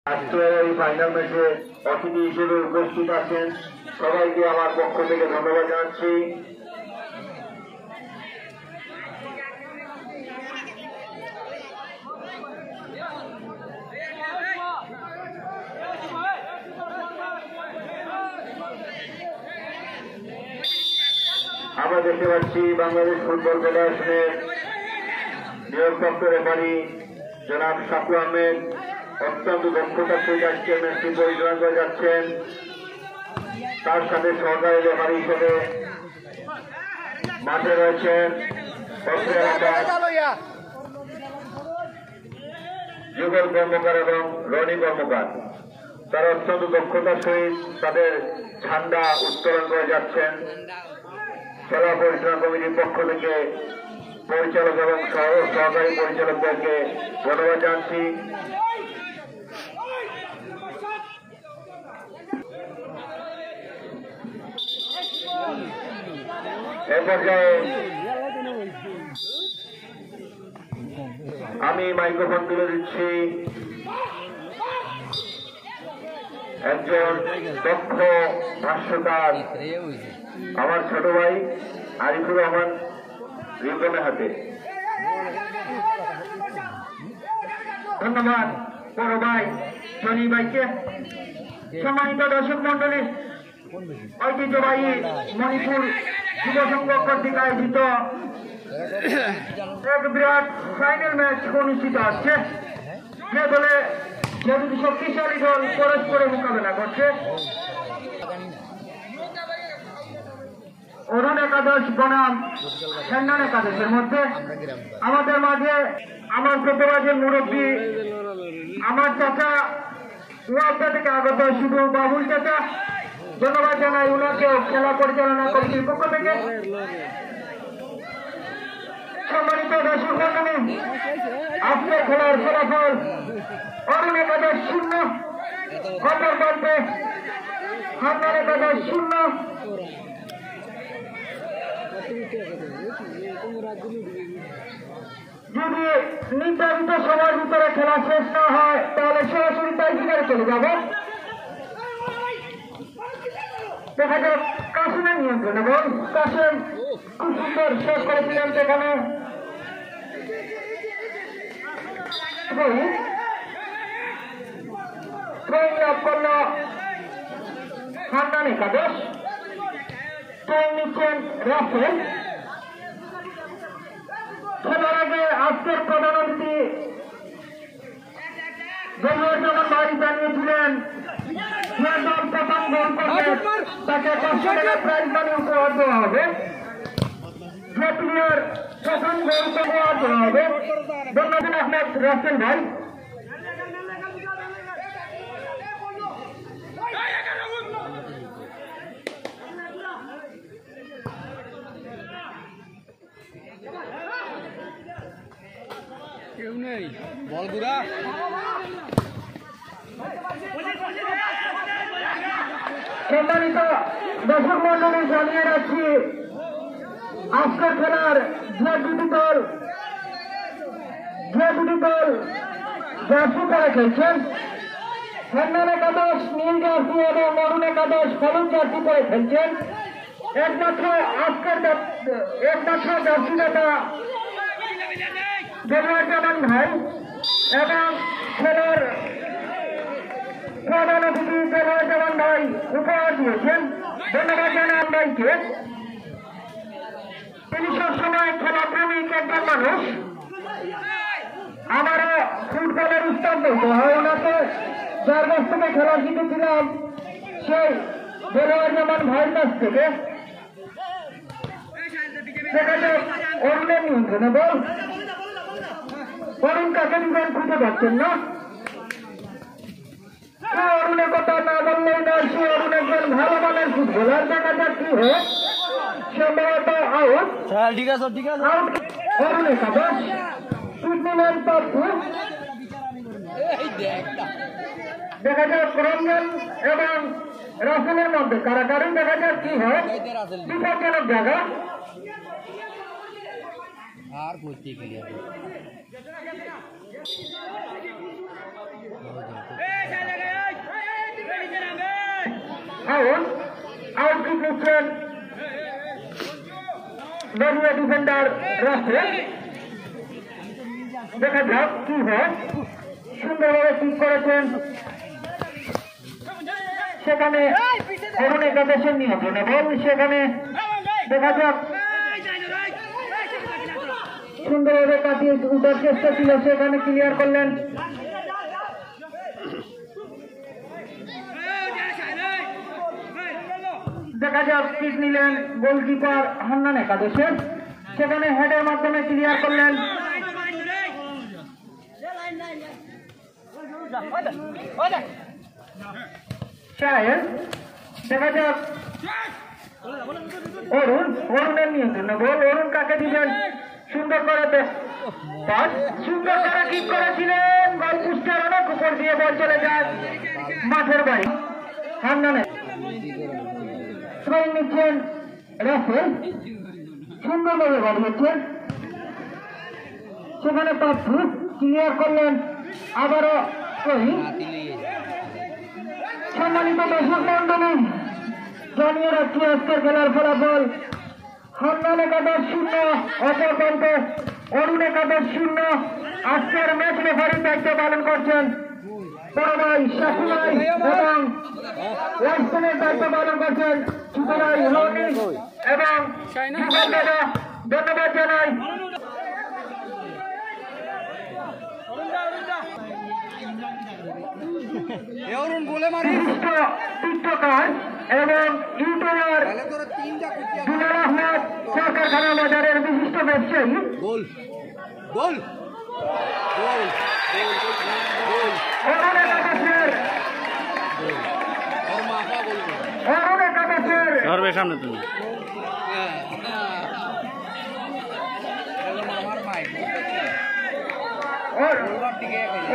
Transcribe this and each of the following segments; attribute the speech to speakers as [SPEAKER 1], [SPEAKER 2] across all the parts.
[SPEAKER 1] আজকের এই ফাইনাল ম্যাচে অতিথি হিসেবে উপস্থিত আছেন সবাইকে আমার পক্ষ থেকে ধন্যবাদ জানাচ্ছি। আমরা দেখতে পাচ্ছি বাংলাদেশ ফুটবল ফেডারেশনের নিয়োগপ্রাপ্ত রেফারি জনাব সাকু আহমেদ অত্যন্ত দক্ষতার সহিত আজকে ম্যাচটি পরিচালনা করে যাচ্ছেন। তার সাথে সহকারী রেফারি হিসেবে মাঠে রয়েছেন যুগল কর্মকার এবং রনি কর্মকার। তারা অত্যন্ত দক্ষতার সহিত তাদের ঝান্ডা উত্তোলন করে যাচ্ছেন। খেলা পরিচালনা কমিটির পক্ষ থেকে পরিচালক এবং সহকারী পরিচালকদেরকে ধন্যবাদ জানাচ্ছি। এ পর্যায়ে আমি মাইক্রোফোন তুলে দিচ্ছি একজন দক্ষ ভাষ্যকার আমার ছোট ভাই আরিফুর রহমান রিপনের হাতে। ধন্যবাদ বড় ভাই জনি ভাইকে। সম্মানিত দর্শক মন্ডলী, ঐতিহ্যবাহী মণিপুর যুব সংঘ কর্তৃক আয়োজিত এক বিরাট ফাইনাল ম্যাচ অনুষ্ঠিত হচ্ছে। যে দলে যে দুটি শক্তিশালী দল পরস্পরের মোকাবেলা করছে। অরুণ একাদশ বনাম সেন্নান একাদশের মধ্যে আমাদের মাঝে আমার প্রতিবাদের মুরব্বী আমার চাচা ওয়ালদা থেকে আগত শুধু বাবুল চাচা, ধন্যবাদ জানাই উনাকে খেলা পরিচালনা কমিটির পক্ষ থেকে। সম্মানিত দর্শক মণ্ডলী, আজকের খেলার ফলাফল অরুণ একাদশ 0, অপর প্রান্তে হান্নান একাদশ 0। যদি নির্ধারিত সময়ের ভিতরে খেলা শেষ না হয় তাহলে সরাসরি টাইব্রেকারে চলে যাব। দেখা যাক কাসিমের নিয়ন্ত্রণ এবং কাসিম খুব সুন্দর শেষ করেছিলেন। সেখানে লাভ করল হান্নান একাদশ। নিচ্ছেন রাফেল। খেলার আগে আজকের প্রধান অতিথি জমিয়ুজ্জামান ভাই জানিয়েছিলেন যে দল প্রথম গোল করবে তাকে 500 টাকা প্রাইজ মানি উপহার দেওয়া হবে। যে প্লেয়ার প্রথম গোল উপহার দেওয়া হবে। ধন্যবাদ আহমেদ রাসেল ভাই।
[SPEAKER 2] বলগুড়া
[SPEAKER 1] সম্মানিত দর্শক মন্ডলী, জানিয়ে রাখছি আজকের খেলার যে দুটি দল জার্সি পরে খেলছেন, হান্নান একাদশ নীল জার্সি এবং অরুণ একাদশ হলুদ জার্সি পরে খেলছেন। একমাত্র জার্সিদাতা জমিয়ুজ্জামান ভাই এবং খেলার প্রধান অতিথি জমিয়ুজ্জামান ভাই উপহার দিয়েছেন। ধন্যবাদ জানান ভাইকে। তিনি সবসময় খেলাপ্রেমিক একজন মানুষ। আমারও ফুটবলের উস্তাদ বলতে হয় ওনাকে। যার কাছ থেকে খেলা শিখেছিলাম সেই জমিয়ুজ্জামান ভাইয়ের কাছ থেকে। সেখানে অরুণের নিয়ন্ত্রণে বল। অরুণ কাকে দিবেন খুঁজে পাচ্ছেন না। অরুণের কথা না বললেই নয়, সে অরুণ একজন ভালো মানের ফুটবলার। দেখা যাক কি হয়। সম্ভবত আউট।
[SPEAKER 2] ঠিক আছে
[SPEAKER 1] আউট অরুণ একাদশ। নিলেন পাপ্পু। দেখা যাক রঞ্জন এবং রাসেলের মধ্যে কারাকারি। দেখা যাক কি হয়। বিপজ্জনক জায়গা।
[SPEAKER 2] আর করতে গেলে
[SPEAKER 1] আউট কিক নিচ্ছেন নদিয়া ডিফেন্ডার রাসেল। দেখা যাক কি হয়। সুন্দরভাবে কিক করেছেন, সেখানে অরুণ একাদশের নিয়ন্ত্রণে বল। সেখানে দেখা যাক সুন্দরভাবে কাটিয়ে উঠার চেষ্টা ছিল, সেখানে ক্লিয়ার করলেন। দেখা যাক কিক নিলেন গোলকিপার হান্নান একাদশের, সেখানে হেডের মাধ্যমে ক্লিয়ার করলেন। শাহেদ, দেখা যাক অরুণের নিয়ন্ত্রণে বল। অরুণ কাকে দিবেন? সুন্দর করে সুন্দর করে কিক করেছিলেন, গোল পোস্টের অনেক উপর দিয়ে বল চলে যায় মাঠের বাড়ি। হান্নানের নিচ্ছেন রাসেল, সুন্দরভাবে বাড়িয়েছেন, সেখানে পাপ্পু ক্লিয়ার করলেন। আবারও সম্মানিত দর্শক মন্ডলী, জানিয়ে রাখছি আজকের খেলার ফলাফল। হান্নান একাদশ 0, অপর প্রান্তে অরুণ একাদশ 0। আজকের ম্যাচ রেফারির দায়িত্ব পালন করছেন বড় ভাই শাকুলাই এবং ওয়াইসনের দায়িত্ব পালন করছেন সুতরাই রনি এবং ধন্যবাদ জানাই। টিকটকার এবং ইউটিউবার দুলাল আহমেদ সরকারখানা বাজারের বিশিষ্ট ব্যবসায়ী
[SPEAKER 2] সামনে তুমি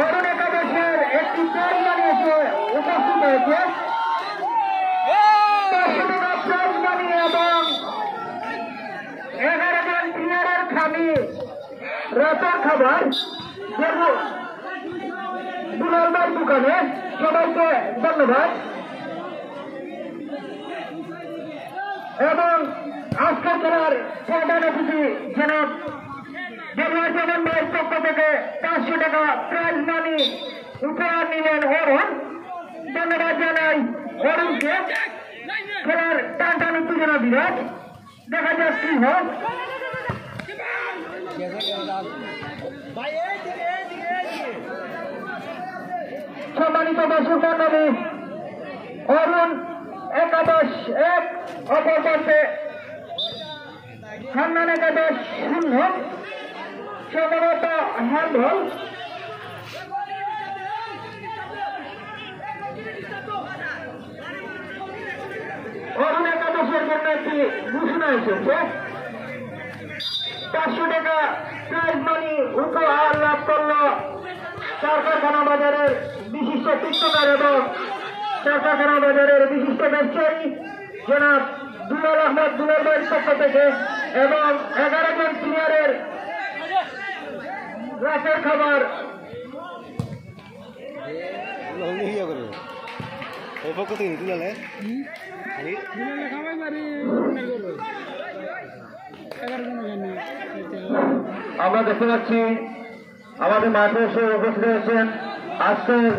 [SPEAKER 1] অরুণ একাদশের একটি প্রাইজ মানি এসে উপস্থিত হয়েছে। প্রাইজ মানি এবং 11 জন প্লেয়ারের খালি রাতের খাবার দুলাল ভাই দোকানে। সবাইকে ধন্যবাদ। এবং আজকের খেলার প্রধান অতিথি জনাব জেনারেল ভাইয়ের পক্ষ থেকে 500 টাকা প্রাইজ মানি উপহার নিলেন অরুণ। ধন্যবাদ জানাই অরুণকে। খেলার টান উত্তেজনা বিরাট, দেখা যাক কি হয়। সম্মানিত দর্শক মন্ডলী, অরুণ একাদশ 1, অপর প্রান্তে হান্নান একাদশ 0। সম্ভবত হ্যান্ডবল। অরুণ একাদশের জন্য একটি ঘোষণা এসেছে। 500 টাকা প্রাইজ মানি উপহার লাভ করল সরকারখানা বাজারের বিশিষ্ট টিকটকার এবং সরকারখানা বাজারের বিশিষ্ট ব্যবসায়ী জনাব দুলাল আহমেদ দুলাল ভাইয়ের পক্ষ থেকে এবং 11 জন প্লেয়ারের রাতের খাবার। আমরা দেখতে পাচ্ছি আমাদের মাঠে এসে উপস্থিত হয়েছেন আজকের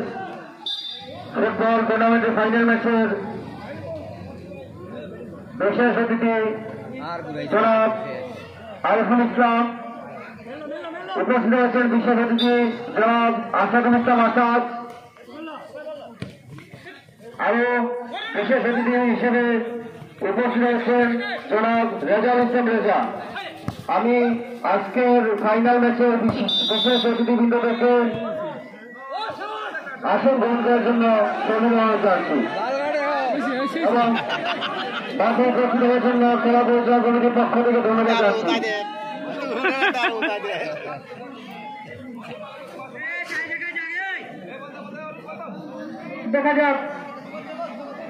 [SPEAKER 1] ফুটবল টুর্নামেন্টের ফাইনাল ম্যাচের বিশেষ অতিথি জনাব আরিফুল ইসলাম। উপস্থিত হয়েছেন বিশেষ অতিথি জনাব আসাদুল ইসলাম আসাদ। আরো বিশেষ অতিথি হিসেবে উপস্থিত হয়েছেন জনাব রেজাউল ইসলাম রেজা। আমি আজকের ফাইনাল ম্যাচের বিশেষ অতিথিবৃন্দকে আসন গ্রহণ করার জন্য ধন্যবাদ জানাচ্ছি এবং মাঠে উপস্থিত হওয়ার জন্য খেলা পরিচালনা কমিটির পক্ষ থেকে ধন্যবাদ জানাচ্ছি। দেখা যাক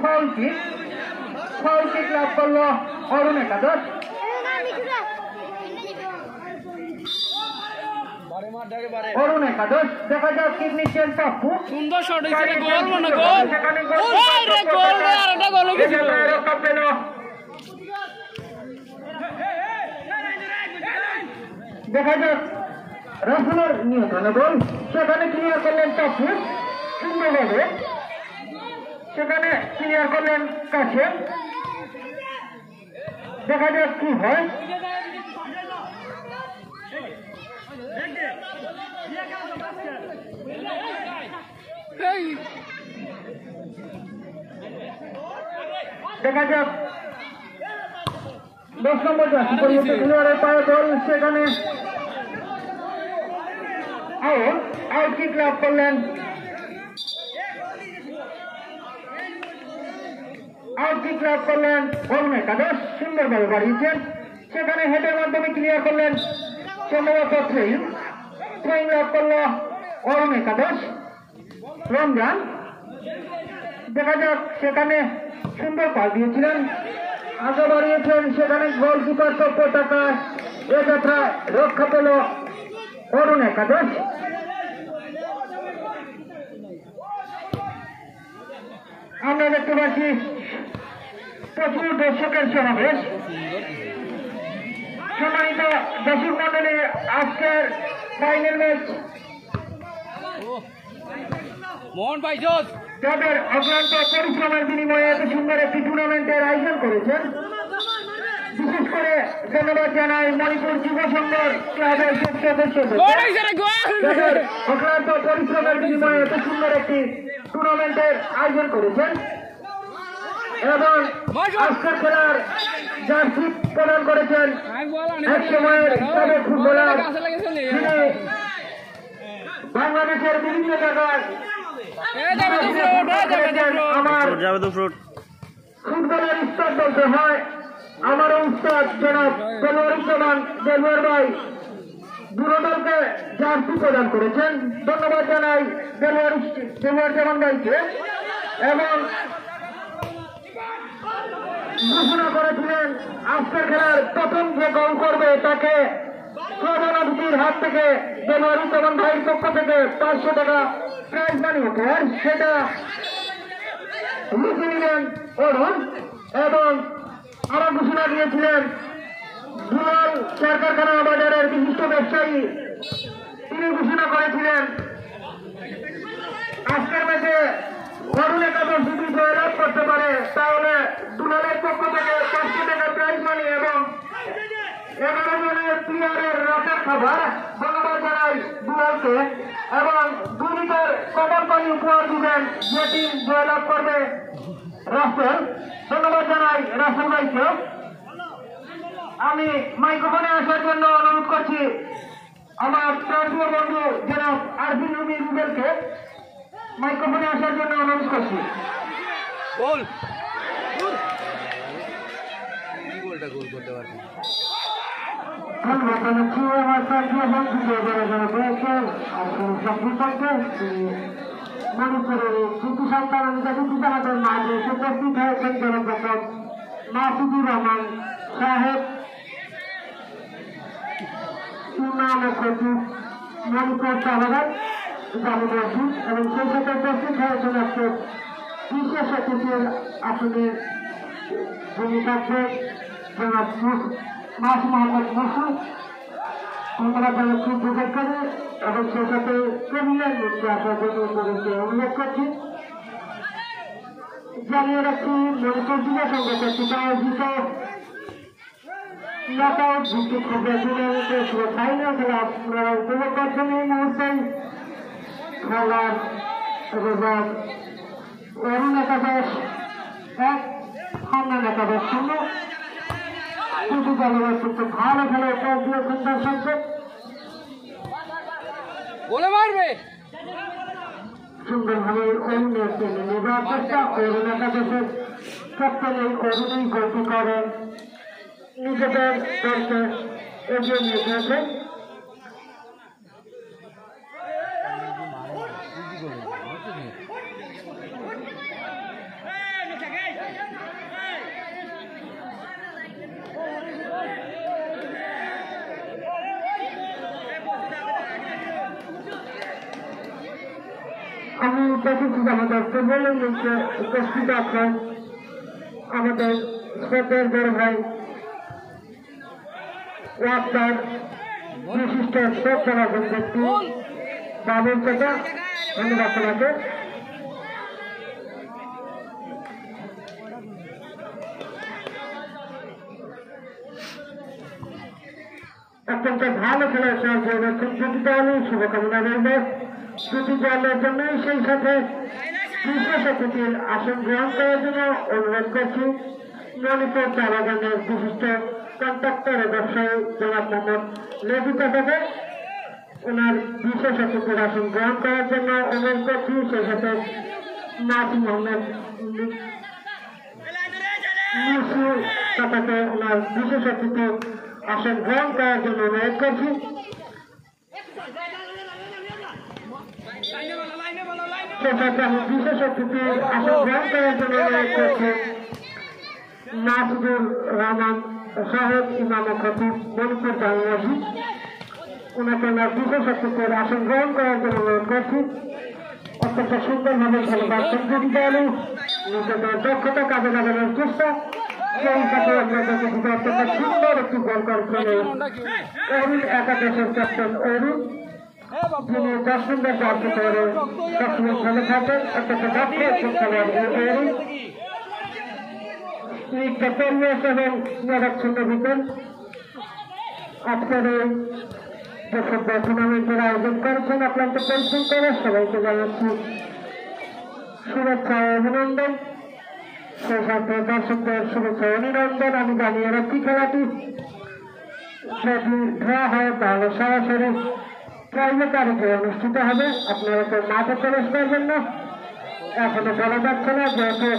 [SPEAKER 1] ফাউল কিক লাভ করল অরুণ একাদশ। অরুণ একাদশ। দেখা যাক কি নিচ্ছেন পাপ্পু।
[SPEAKER 2] সুন্দর শট হয়েছে রে, গোল মনে গোল। ওই রে গোল রে, আরেকটা গোল হয়ে গেছিল।
[SPEAKER 1] রক্ষা পেল। দেখা যাক রাসেলের নিয়ন্ত্রণে বল, সেখানে ক্লিয়ার করলেন পাপ্পু সুন্দরভাবে, সেখানে ক্লিয়ার করলেন কাছে। দেখা যাক কি হয়। দেখা যাক 10 নম্বর জার্সি পরিবর্তে খেলোয়াড়ের পায়ে বল, সেখানে আউট কিক লাভ করলেন। আউট কিক লাভ করলেন অরুণ একাদশ, সুন্দরভাবে বাড়িয়েছেন, সেখানে হেডের মাধ্যমে ক্লিয়ার করলেন সম্ভবত থ্রোয়িং লাভ করল অরুণ একাদশ রমজান। দেখা যাক সেখানে সুন্দর পাস দিয়েছিলেন, আগে বাড়িয়েছেন, সেখানে গোলকিপার তো পতাকায় এ যাত্রা রক্ষা পেল অরুণ একাদশ। আমরা দেখতে পাচ্ছি প্রচুর দর্শকের সমাবেশ। সম্মানিত দর্শক মন্ডলী, আজকের ফাইনাল ম্যাচ
[SPEAKER 2] মোহন ভাই জোস
[SPEAKER 1] তাদের অক্লান্ত পরিশ্রমের বিনিময়ে এত সুন্দর একটি টুর্নামেন্টের আয়োজন করেছেন। বিশেষ করে ধন্যবাদ জানাই মণিপুর যুব সংঘর ক্লাবের সব সদস্যদের। তাদের অক্লান্ত পরিশ্রমের বিনিময়ে এত সুন্দর একটি টুর্নামেন্টের আয়োজন করেছেন এবং আজকের খেলার জার্সি প্রদান করেছেন এক সময়ের সাবেক ফুটবলার, যিনি বাংলাদেশের বিভিন্ন জায়গায় আমার ফুটবলের উস্তাদ বলতে হয়, আমারও উস্তাদ জনাব দেলোয়ারুজ্জামান দেলোয়ার ভাই দুরদলকে জার্সি প্রদান করেছেন। ধন্যবাদ জানাই দেলোয়ারুজ্জামান ভাইকে। এবং ঘোষণা করেছিলেন আজকের খেলার প্রথম যে গোল করবে তাকে প্রধান অতিথির হাত থেকে দেলোয়ারুজ্জামান ভাইয়ের পক্ষ থেকে 500 টাকা প্রাইজ মানি উপহার, সেটা লিখে নিলেন অরুণ। এবং আরো ঘোষণা দিয়েছিলেন দুলাল চার কারখানা বাজারের বিশিষ্ট ব্যবসায়ী, তিনি ঘোষণা করেছিলেন আজকের ম্যাচে অরুণ একাদশ যদি জয়লাভ করতে পারে তাহলে দুলালের পক্ষ থেকে 500 টাকা প্রাইজ মানি এবং 11 জনের প্লেয়ারের রাতের খাবার। ধন্যবাদ জানাই দুলালকে। এবং 2 লিটার কমল পানি উপহার দিবেন যে টিম জয়লাভ করবে রাসেল। ধন্যবাদ জানাই রাসেল ভাইকে। আমি মাইক্রোফোনে আসার জন্য অনুরোধ করছি আমার প্রান্তীয় বন্ধু জনাব আরবিন রুমি রুবেলকে মাইক্রোফোনে আসার জন্য অনুরোধ করছি।
[SPEAKER 2] গোল করতে পারছি
[SPEAKER 1] ধন্যবাদ জানাচ্ছি আমার প্রান্তীয় বন্ধুকে যারা যারা রয়েছেন আর সভ্যতাকে মণিপুরের কৃতি সন্তান আমাদের মাঝে উপস্থিত হয়েছেন জনপ্রথম মাসুদুর রহমান সাহেব, সুনাম ও সচিব মণিপুর চালাবাদ গ্রামবাসী, এবং সেই সাথে উপস্থিত হয়েছেন আজকে বিশেষ অতিথির আসলে যিনি থাকবেন জনাব মাস মোহাম্মদ মসুদ। ধন্যবাদ জানাচ্ছি যোগাযোগ করে এবং সেই সাথে কেমিয়ার মধ্যে আসার জন্য তাদেরকে অনুরোধ করছি। জানিয়ে রাখছি মণিপুর যুব সংঘ কর্তৃক আয়োজিত নকআউট ভিত্তিক টুর্নামেন্টের ফাইনাল খেলা আপনারা উপভোগ করছেন। এই মুহূর্তে খেলার এবং অরুণ একাদশ 1, হান্নান একাদশ 0। দুটি দলের অত্যন্ত ভালো খেলা টস দিয়েছেন দর্শকদের।
[SPEAKER 2] বলে মারবে
[SPEAKER 1] সুন্দরভাবে অরুণের টেনে নেবার চেষ্টা। অরুণ একাদশের ক্যাপ্টেন এই অরুণই গতি করেন, নিজেদের দলকে এগিয়ে নিয়ে গিয়েছেন।
[SPEAKER 3] আমি দেখেছি আমাদের ফুটবলের মধ্যে উপস্থিত আছেন আমাদের শ্রদ্ধের বড় ভাই ওয়াক্তার বিশিষ্ট শ্রদ্ধাভাজন ব্যক্তি বাবুল চাচা, ধন্যবাদ তোমাকে। অত্যন্ত ভালো খেলার সাহায্য করছেন দুটি দলই, শুভকামনা রইল দুটি দলের জন্যই। সেই সাথে বিশেষ অতিথির আসন গ্রহণ করার জন্য অনুরোধ করছি মণিপুর চা বাগানের বিশিষ্ট কন্ট্রাক্টর ও ব্যবসায়ী জনাব মোহাম্মদ লেবু চাচাকে ওনার বিশেষ অতিথির আসন গ্রহণ করার জন্য অনুরোধ করছি। সেই সাথে নাসি মোহাম্মদ নিশু চাচাকে ওনার বিশেষ অতিথি আসন গ্রহণ করার জন্য অনুরোধ করছি। বিশেষ অতিথি আসন গ্রহণ করার জন্য অনুরোধ করছি নাসিদুর রহমান সাহেব ইমাম ও খতিব মণিপুর জামে মসজিদ, ওনাকে ওনার বিশেষ অতিথির আসন গ্রহণ করার জন্য অনুরোধ করছি। অত্যন্ত সুন্দরভাবে খেলোয়াড় দুটি দলই নিজেদের দক্ষতা কাজে লাগানোর চেষ্টা, সেই সাথে আপনাদেরকে অত্যন্ত সুন্দর একটি গোল করেছেন অরুণ একাদশের ক্যাপ্টেন অরুণ, যিনি 10 নম্বর জার্সি করে সবসময় খেলে থাকেন। অত্যন্ত দক্ষ একজন খেলোয়াড় অরুণ পরিবেশ এবং নিরক্ষণ দিতেন। আজকের এই যে ফুটবল টুর্নামেন্টের আয়োজন করেছেন অক্লান্ত পরিশ্রম করে সবাইকে জানাচ্ছি শুভেচ্ছা ও অভিনন্দন। সেই সাথে দর্শকদের শুভেচ্ছা অভিনন্দন। আমি জানিয়ে রাখছি খেলাটি যদি ড্র হয় তাহলে সরাসরি প্রাইভেট তারিখে অনুষ্ঠিত হবে। আপনারা তো মাঠে প্রবেশ করবেন না, এখনো বলা যাচ্ছে না, যেহেতু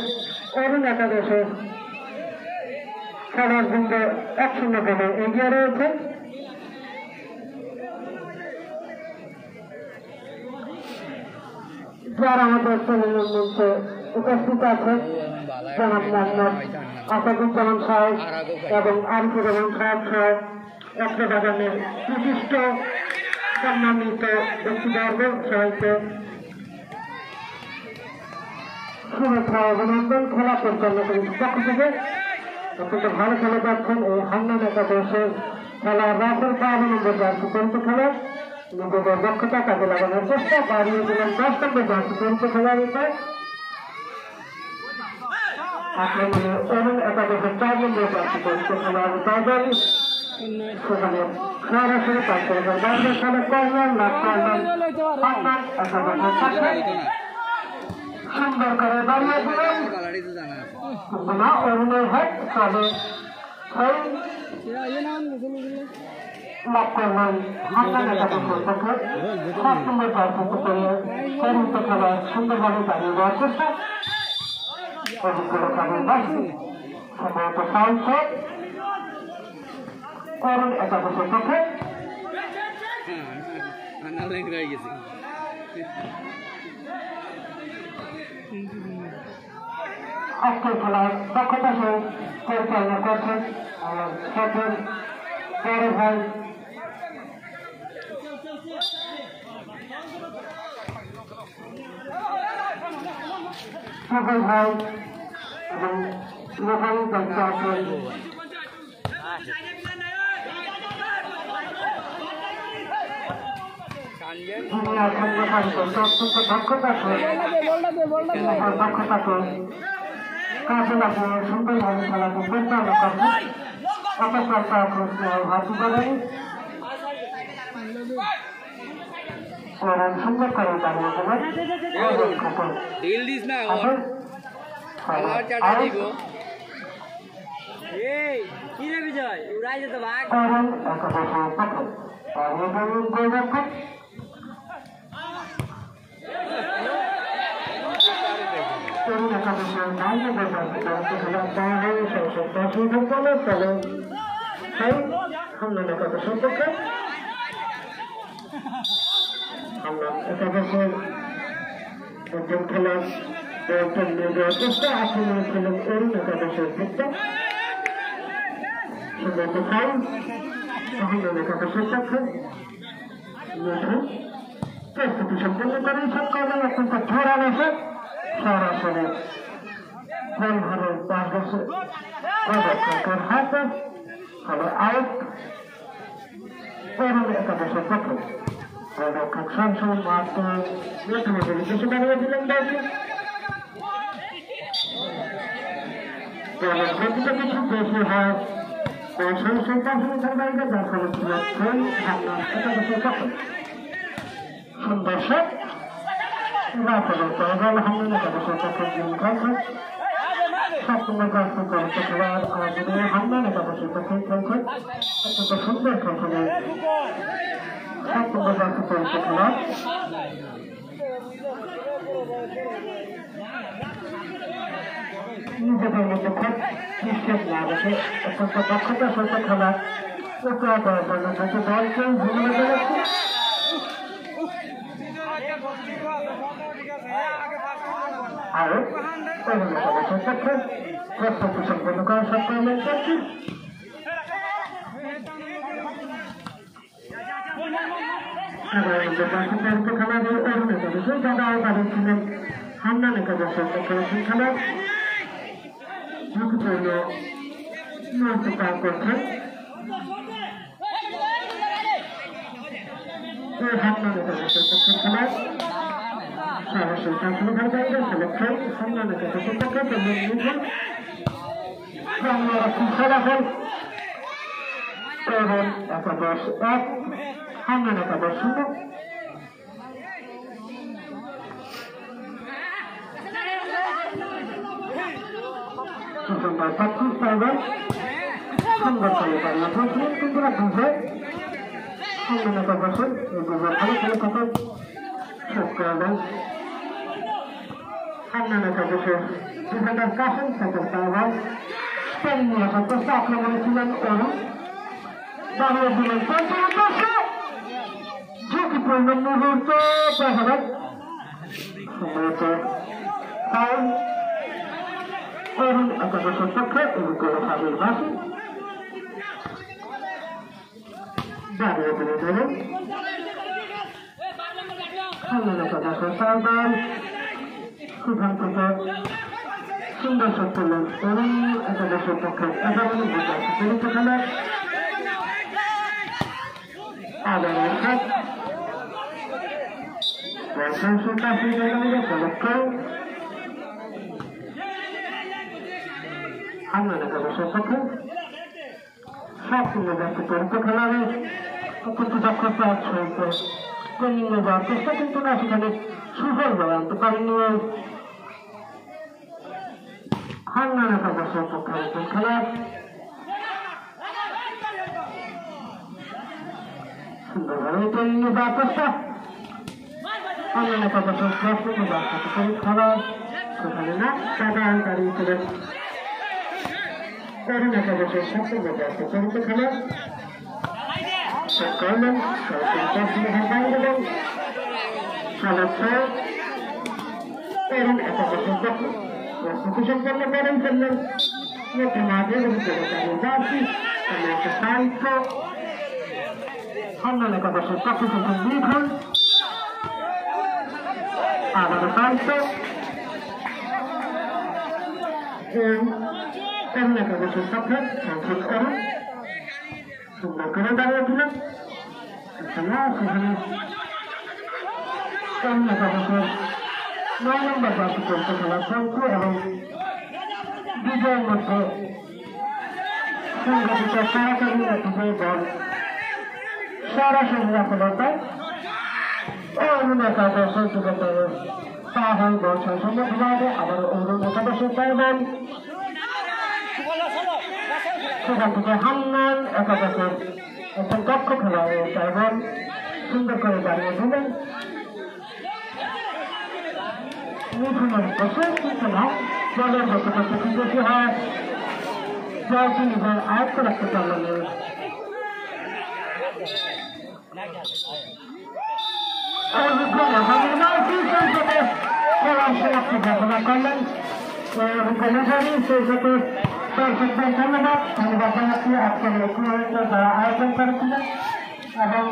[SPEAKER 3] অরুণ একাদশে খেলার বৃন্দ 1-0 গোলে এগিয়ে রয়েছে। যারা আমাদের চ্যানেলের মধ্যে উপস্থিত আছেন জনাব মোহাম্মদ আসাদুজ্জামান সাহেব এবং আরিফুর রহমান সাহেব সহ একটা বাগানের বিশিষ্ট সম্মানিত ব্যক্তিবর্গ সবাইকে শুভেচ্ছা অভিনন্দন। খেলা পরিচালনা কমিটির পক্ষ থেকে অত্যন্ত ভালো খেলে যাচ্ছেন এই হান্নান একাদশের খেলা রাফেল 12 নম্বর জার্সি পরিচিত খেলা, নিজেদের দক্ষতা কাজে লাগানোর চেষ্টা, বাড়িয়ে দিলেন 10 নম্বর জার্সি পরিচিত খেলার উপর আক্রমণে অরুণ একাদশের 4 নম্বর জার্সি পরিচিত খেলার উপর সেখানে সরাসরি কাজ করেছেন বাইরে খেলে কর্নার লাভ করলেন হান্নান একাদশের সাথে সুন্দর করে দাঁড়িয়ে দিলেন না অরুণের হাত তবে লাভ করলেন হান্নান একাদশের পক্ষে 7 নম্বর জার্সিতে করে পরিচিত খেলায় সুন্দরভাবে দাঁড়িয়ে দেওয়ার চেষ্টা অভিজ্ঞতা কাজের বাসী সম্ভবত সাহিত্য অরুণ একাদশের পক্ষে আজকের খেলার দক্ষতা সহ পরিচালনা করছেন আমার শ্রদ্ধেয় বড় ভাই সকল ভাই এবং রেফারি দায়িত্ব আছেন অত্যন্ত দক্ষতাকে কাজে লাগিয়ে সুন্দরভাবে খেলাকে পরিচালনা করছে। অপচর্চা ভাবি করেন সুন্দর করে দাঁড়িয়ে গেলেন হান্নান একাদশের পক্ষে হান্নান একাদশের একজন খেলার নিয়ে দেওয়ার চেষ্টা আক্রমণ ছিলেন অরুণ একাদশের ক্ষেত্রে সম্ভবত ফাউল হান্নান একাদশের পক্ষে প্রস্তুতি সম্পন্ন করে শট করলেন অত্যন্ত জোরালো শট সরাসরি গোল ঘরে পাস গেছে গোলরক্ষকের হাতে ফলে আউট এবং একাদশের পক্ষে গোলরক্ষক শামসুল মাত্র প্রথমে কিছু বানিয়ে দিলেন বলছে গতিটা কিছু বেশি হয় শামসুল পাশে বাইরে যার ফলে ছিল একাদশের পক্ষে সুন্দর শট গোল হামলেন একাদশের পক্ষে খেলছে সম্পূর্ণ গল্প করতে খেলার আমাদের হামলেন একাদশের পক্ষে খেলছে অত্যন্ত সুন্দর খেলছে সম্পূর্ণ গল্প করতে খেলা নিজেদের মধ্যে খুব নিশ্চিত না বসে অত্যন্ত দক্ষতার সাথে খেলা প্রক্রিয়া করার জন্য যাতে দলকে ভুলে যাচ্ছে আরো সদস্যের পক্ষে প্রস্তুতি সম্পন্ন করা সক্ষম করছি খেলার অরুণ একাদশ দাদাও তাদের ছিলেন হামনান একাদশের পক্ষে খেলা ঝুঁকিপূর্ণ মুহূর্ত পার করছেন হামনান একাদশের পক্ষে খেলা সরাসরি শাসন ভাই বাইরে সেলেকশন হামনান একাদশের পক্ষে ফলাফল এবং একাদশ 1 হামনান একাদশ 0 25 পাইবেন সুন্দর করে পারিয়ে পৌঁছলেন কিন্তু বুঝে হামনান একাদশের এই দুজন ভালো খেলে কথা শেষ করে দেন হামনান একাদশের ডিফেন্ডার কাসেম সেকেন্ড পাইবেন স্পেন নিয়ে সন্তুষ্ট আক্রমণে ছিলেন অরুণ বাংলা দিলেন ঝুঁকিপূর্ণ মুহূর্ত দেখাবেন সম্ভবত ফাউল অরুণ একাদশের পক্ষে অভিজ্ঞতা সাবির বাসী দাঁড়িয়ে তুলে দেবেন হামনান একাদশের সাইবার সেখান থেকে সুন্দর শট করলেন অরুণ একাদশের পক্ষে 11 মিনিট খেলা আদানের শট হামনান একাদশের পক্ষে সম্পূর্ণ ব্যক্তিগত খেলার অত্যন্ত দক্ষতা সহিত ট্রেনিং এ যাওয়ার চেষ্টা কিন্তু না সেখানে সুফল বলে আনতে পারেনি হামনান একাদশের পক্ষে খেলা সুন্দরভাবে ট্রেনিং এ যাওয়ার চেষ্টা হামনান একাদশের খেলা সেখানে না সাধারণ দাঁড়িয়েছিলেন অরুণ একাদশের সম্পূর্ণ ব্যক্তিগত খেলা করলেন অরুণ একাদশের পক্ষে প্রস্তুতি সম্পন্ন করেন ফেললেন নতুন আগে যাচ্ছি একটা সাহিত্য হামনান একাদশের পক্ষে প্রথম 2 গোল আবারও সাহিত্য অরুণ একাদশের পক্ষে সংসদ অরুণ সুন্দর করে দাঁড়িয়েছিলেন সেখানে অরুণ একাদশের 9 নম্বর জাতি করতে খেলা চলছে এবং বিজয়ের মধ্যে সংগঠিত সরাসরি বিজয়ী দল সরাসরি সফলতায় অরুণ একাদশের যুবকের পা হয় বল সম্মতভাবে আবার অরুণ একাদশের চাইবেন সেখান থেকে হামনান একাদশের একজন দক্ষ খেলোয়াড় চাইবেন সুন্দর করে দাঁড়িয়ে দিলেন মিঠুনের বসে কিন্তু না দলের বসে খুব বেশি হয় দলটি নিজের আয়ত্ত রাখতে পারলেন ঘোষণা করলেন সেই সাথে ধন্যবাদ জানাচ্ছি আজকের যারা আয়োজন করেছিলেন এবং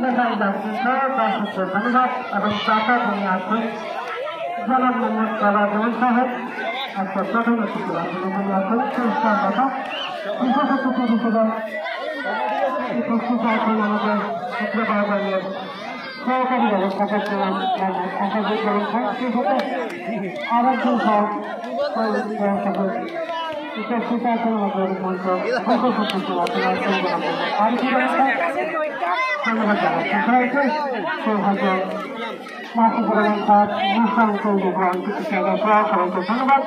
[SPEAKER 3] মেধাবী ব্যক্তি সহ দর্শকদের ধন্যবাদ এবং দাতা যিনি আছেন জনাব মোহাম্মদ কালাম সাহেব একটা প্রধান অতিথি আছেন পুরস্কার কথা বিশেষ অতিথি হিসেবে উপস্থিত আছেন আমাদের শুক্রবারের সহকারী ব্যবস্থাপক আরেকজন সহ ব্যবস্থাপক উপস্থিত আছেন আমাদের মঞ্চ ধন্যবাদ জানাচ্ছি সবাইকে সৌভাগ্য সবাইকে ধন্যবাদ।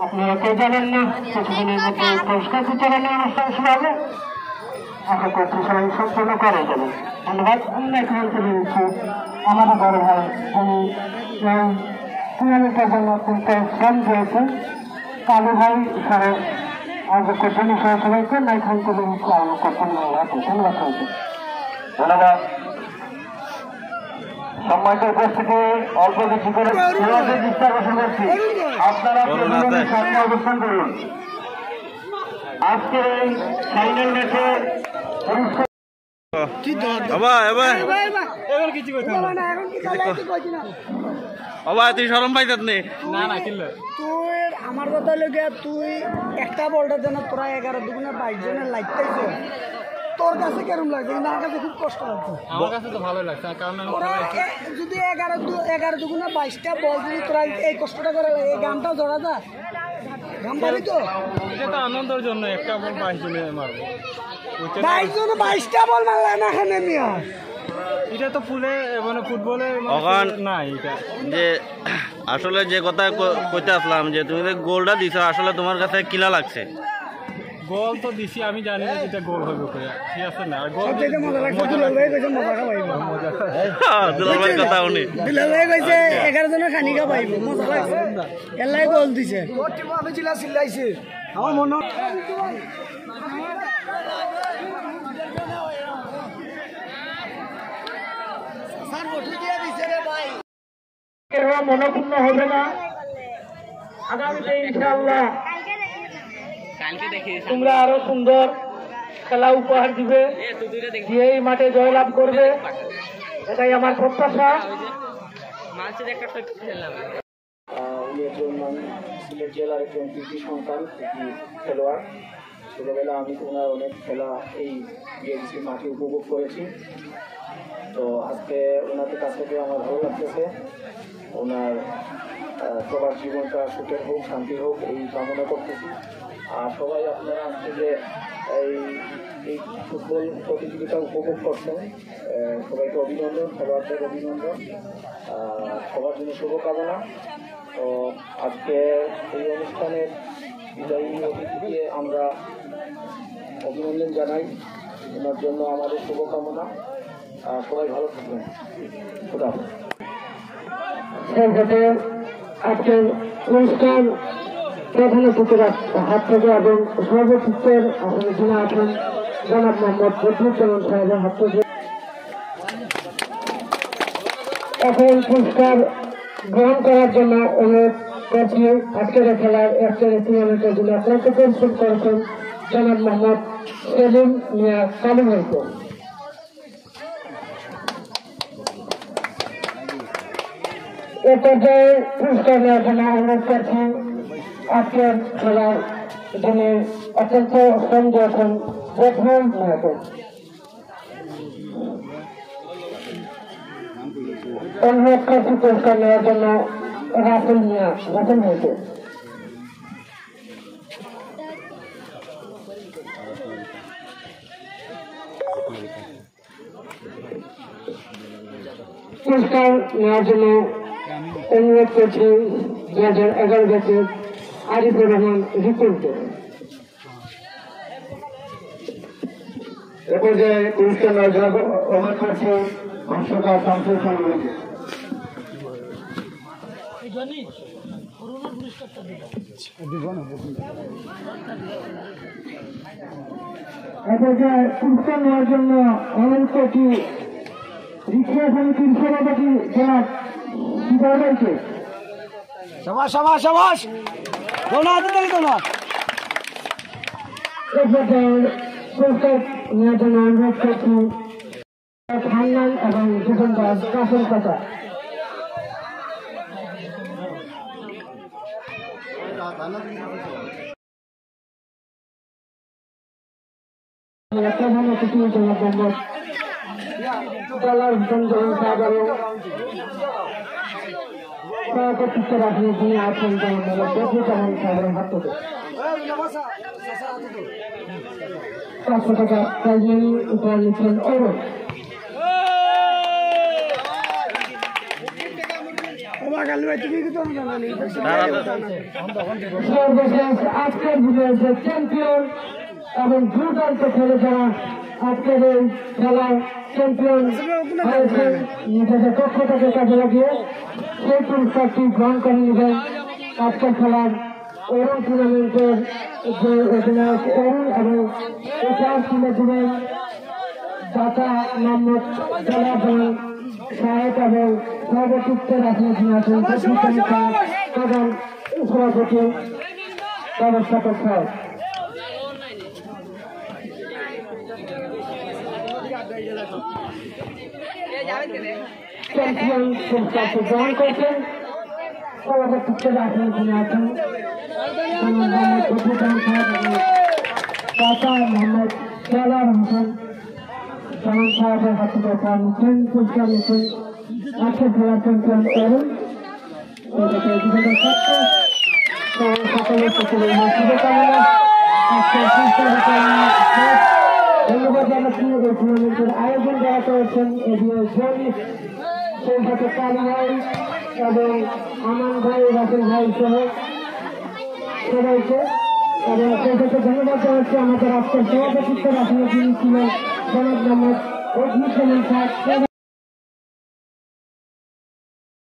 [SPEAKER 3] আপনারা কেউ জানেন না কিছুদিনের মধ্যে পুরস্কার বিতরণের অনুষ্ঠান শুরু হবে, আশা করছি সবাই সম্পূর্ণ করে যাবেন। ধন্যবাদ। আমরা এখান থেকে দিচ্ছি আমাদের বড় ভাই যিনি টুর্নামেন্টের জন্য অত্যন্ত শ্রম দিয়েছেন কালু ভাই সহ অযোগ্য জন্য সহ সবাইকে না এখান থেকে দিচ্ছি আমার কর্তব্য ধন্যবাদ সবাইকে।
[SPEAKER 1] ধন্যবাদ। সম্মানিত উপস্থিতি অল্প কিছু করে দৃষ্টি আকর্ষণ করছি, আপনারা সামনে অবস্থান করুন। আজকের এই ফাইনাল ম্যাচে
[SPEAKER 2] তুই সরম পাইতাত নে না না কিনলে
[SPEAKER 4] তুই আমার কথা লগে তুই একটা বলটা যেন তোরা 11-22 জনের লাগতেছ তোর কাছে কেরম লাগছে কিন্তু আমার কাছে খুব কষ্ট লাগছে।
[SPEAKER 2] আমার কাছে তো ভালোই লাগছে কারণ
[SPEAKER 4] যদি 11-22টা বল যদি তোরা এই কষ্টটা করে এই গানটা জড়া যা গান পাবি তো
[SPEAKER 2] এটা তো আনন্দের জন্য একটা বল 22 জনে মারবো
[SPEAKER 4] 22 জন 22টা বল মারলে না খানে মিয়া
[SPEAKER 2] এটা তো ফুলে মানে ফুটবলে না এটা
[SPEAKER 5] যে আসলে যে কথা কইতে আসলাম যে তুমি গোলটা দিছো আসলে তোমার কাছে কিলা লাগছে?
[SPEAKER 2] গোল তো দিছি আমি জানি না যেটা গোল হবে কইয়া ঠিক আছে না আর গোল
[SPEAKER 4] সবচেয়ে মজা লাগছে দুলাল ভাই কইছে মজা খাওয়াইবো
[SPEAKER 5] দুলাল ভাইয়ের কথা উনি
[SPEAKER 4] দুলাল ভাই কইছে 11 জনের খানি খাওয়াইবো মজা লাগছে এলাই গোল দিছে তোর টিম আমি জিলা চিল্লাইছে আমার মনে
[SPEAKER 3] মনোপূর্ণ হবে না। আগামীতে ইনশাআল্লাহ তোমরা আরো সুন্দর খেলা উপহার দিবে, দিয়েই মাঠে জয়লাভ করবে, এটাই আমার প্রত্যাশা।
[SPEAKER 1] উনি একজন সিলেট জেলার একজন কৃষি সন্তান, কৃষি খেলোয়াড়। ছোটবেলা আমি ওনার অনেক খেলা এই বিএনসির মাঠে উপভোগ করেছি। তো আজকে ওনাদের কাছ থেকে আমার ভালো লাগতেছে। ওনার সবার জীবনটা সুখের হোক, শান্তি হোক এই কামনা করতেছি। আর সবাই আপনারা আজকে যে এই ফুটবল প্রতিযোগিতা উপভোগ করছেন সবাইকে অভিনন্দন, খেলোয়াড়দের অভিনন্দন, সবার জন্য শুভকামনা। তো আজকে এই অনুষ্ঠানের বিদায়ী অতিথিকে আমরা অভিনন্দন জানাই, ওনার জন্য আমাদের শুভকামনা। সবাই ভালো থাকবেন। খুদা হাফেজ।
[SPEAKER 3] আজকের অনুষ্ঠান প্রধান অতিথির হাত থেকে এবং সর্বশিক্ষের আসলে যিনি আছেন জনাব মোহাম্মদ বদরুজ্জামান সাহেবের হাত থেকে এখন পুরস্কার গ্রহণ করার জন্য অনুরোধ করছি আজকের খেলার আজকের টুর্নামেন্টের জন্য অত্যন্ত পরিশ্রম করেছেন জনাব মোহাম্মদ সেলিম মিয়া কালু ভাইকে। এ পর্যায়ে পুরস্কার নেওয়ার জন্য অনুরোধ করছি আজকের খেলার জন্য অত্যন্ত শ্রম দিয়েছেন বদরুল মিয়াকে। অনুরোধ করছি পুরস্কার নেওয়ার জন্য রাসেল মিয়া রাসেল ভাইকে। পুরস্কার নেওয়ার জন্য অনুরোধ করছি 2011 ব্যাচের আরিফুর রহমান রিপুনকে। এ পর্যায়ে পুরস্কার নেওয়ার জন্য অনুরোধ করছি ভাষ্যকার শামসুল চৌধুরীকে। এ পর্যায়ে পুরস্কার নেওয়ার জন্য অনুরোধ করছি রিক্সা সমিতির সভাপতি জনাব সিদ্ধার্থকে।
[SPEAKER 4] সবাস সবাস সবাস দোনা দিতে দোনা
[SPEAKER 3] পুরস্কার নেওয়ার জন্য অনুরোধ করছি হান্নান এবং দোকানদার কাসেম কাটা একটা ভালো কিছু ডলার বন্ধন সাধারণ সভাপতিত্ব রাখলে তিনি আছেন যেমন সাধারণ হাত থেকে 500 টাকা প্রাইজমানি উপহার নিচ্ছেন অরুণ। সর্বশেষ আজকের দিনের যে চ্যাম্পিয়ন এবং দুর্দান্ত খেলে যারা আজকের এই খেলার চ্যাম্পিয়ন হয়েছে নিজেদের দক্ষতাকে কাজে লাগিয়ে সেই পুরস্কারটি গ্রহণ করে নেবেন আজকের খেলার অরুণ টুর্নামেন্টের যে অধিনায়ক অরুণ এবং এটাও তুলে দিবেন দাতা মোহাম্মদ জলাবন সাহেব এবং সভাপতিত্ব রাজনীতি আছেন প্রধান সভাপতি ব্যবস্থাপক সাহেব। চ্যাম্পিয়ন পুরস্কারটি গ্রহণ করছেন সভাপতিত্ব রাজনীতি আছেন দাতা মোহাম্মদ জলার হোসেন জামান সাহেবের হাত থেকে উপহার নিচ্ছেন পুরস্কার নিচ্ছেন আজকের খেলার চ্যাম্পিয়ন অরুণ। সকলের সকলের শুভকামনা ধন্যবাদ জানাচ্ছি এই টুর্নামেন্টের আয়োজন যারা করেছেন এগিয়ে সেই সাথে কালী ভাই এবং আমান ভাই রাসেল ভাই সহ সবাইকে এবং সেই সাথে ধন্যবাদ জানাচ্ছি আমাদের আজকের সভাপতিত্ব রাখলে যিনি ছিলেন জনাব মোহাম্মদ অগ্নিসেন সাহেব